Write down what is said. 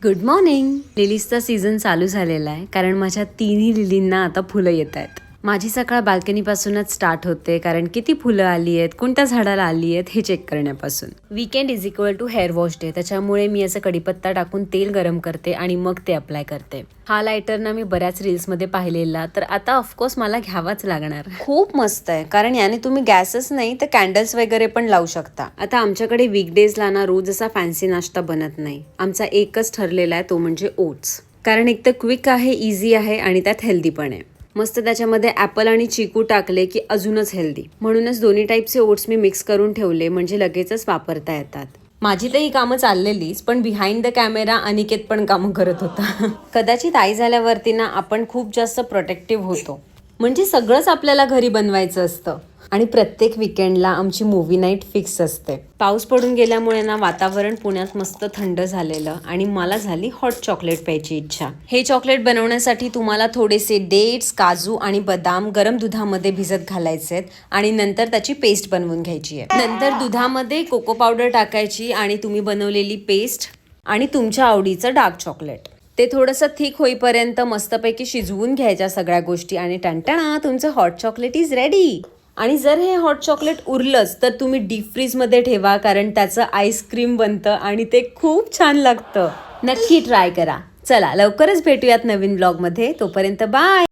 Good morning. लिलीजचा season चालू झालेला आहे कारण माझ्या तिन्ही लिलींना आता फुलं येत आहेत. माझी सकाळ बाल्कनीपासूनच स्टार्ट होते कारण किती फुलं आली आहेत, कोणत्या झाडाला आली आहेत हे चेक करण्यापासून. Weekend is equal to hair wash day. त्याच्यामुळे मी असं कढीपत्ता टाकून तेल गरम करते आणि मग ते अप्लाय करते. हा लायटर ना मी बऱ्याच रील्समध्ये पाहिलेला, तर आता ऑफकोर्स मला घ्यावाच लागणार. खूप मस्त आहे कारण याने तुम्ही गॅसच नाही तर कॅन्डल्स वगैरे पण लावू शकता. आता आमच्याकडे वीकडेजला ना रोज असा फॅन्सी नाश्ता बनत नाही. आमचा एकच ठरलेला आहे, तो म्हणजे ओट्स. कारण एक तर क्विक आहे, इझी आहे आणि त्यात हेल्दी पण आहे. मस्त त्याच्यामध्ये ॲपल आणि चिकू टाकले की अजूनच हेल्दी. म्हणूनच दोन्ही टाईपचे ओट्स मी मिक्स करून ठेवले म्हणजे लगेचच वापरता येतात. माझी तर ही कामं चाललेलीच, पण बिहाइंड द कॅमेरा अनिकेत पण कामं करत होता. कदाचित आई झाल्यावरती ना आपण खूप जास्त प्रोटेक्टिव्ह होतो. म्हणजे सगळंच आपल्याला घरी बनवायचं असतं. आणि प्रत्येक विकेंडला आमची मूवी नाईट फिक्स असते. पाऊस पडून गेल्यामुळे ना वातावरण पुण्यात मस्त थंड झालेलं आणि मला झाली हॉट चॉकलेट प्यायची इच्छा. हे चॉकलेट बनवण्यासाठी तुम्हाला थोडेसे डेट्स, काजू आणि बदाम गरम दुधामध्ये भिजत घालायचे आहेत आणि नंतर त्याची पेस्ट बनवून घ्यायची आहे. नंतर दुधामध्ये कोको पावडर टाकायची आणि तुम्ही बनवलेली पेस्ट आणि तुमच्या आवडीचं डार्क चॉकलेट. ते थोडंसं थिक होईपर्यंत मस्तपैकी शिजवून घ्यायच्या सगळ्या गोष्टी आणि टणटणा, तुमचं हॉट चॉकलेट इज रेडी. आणि जर हे हॉट चॉकलेट उरलंच तर तुम्ही डीप फ्रीजमध्ये ठेवा कारण त्याचं आईस्क्रीम बनतं आणि ते खूप छान लागतं. नक्की ट्राय करा. चला लवकरच भेटूयात नवीन ब्लॉगमध्ये. तोपर्यंत बाय.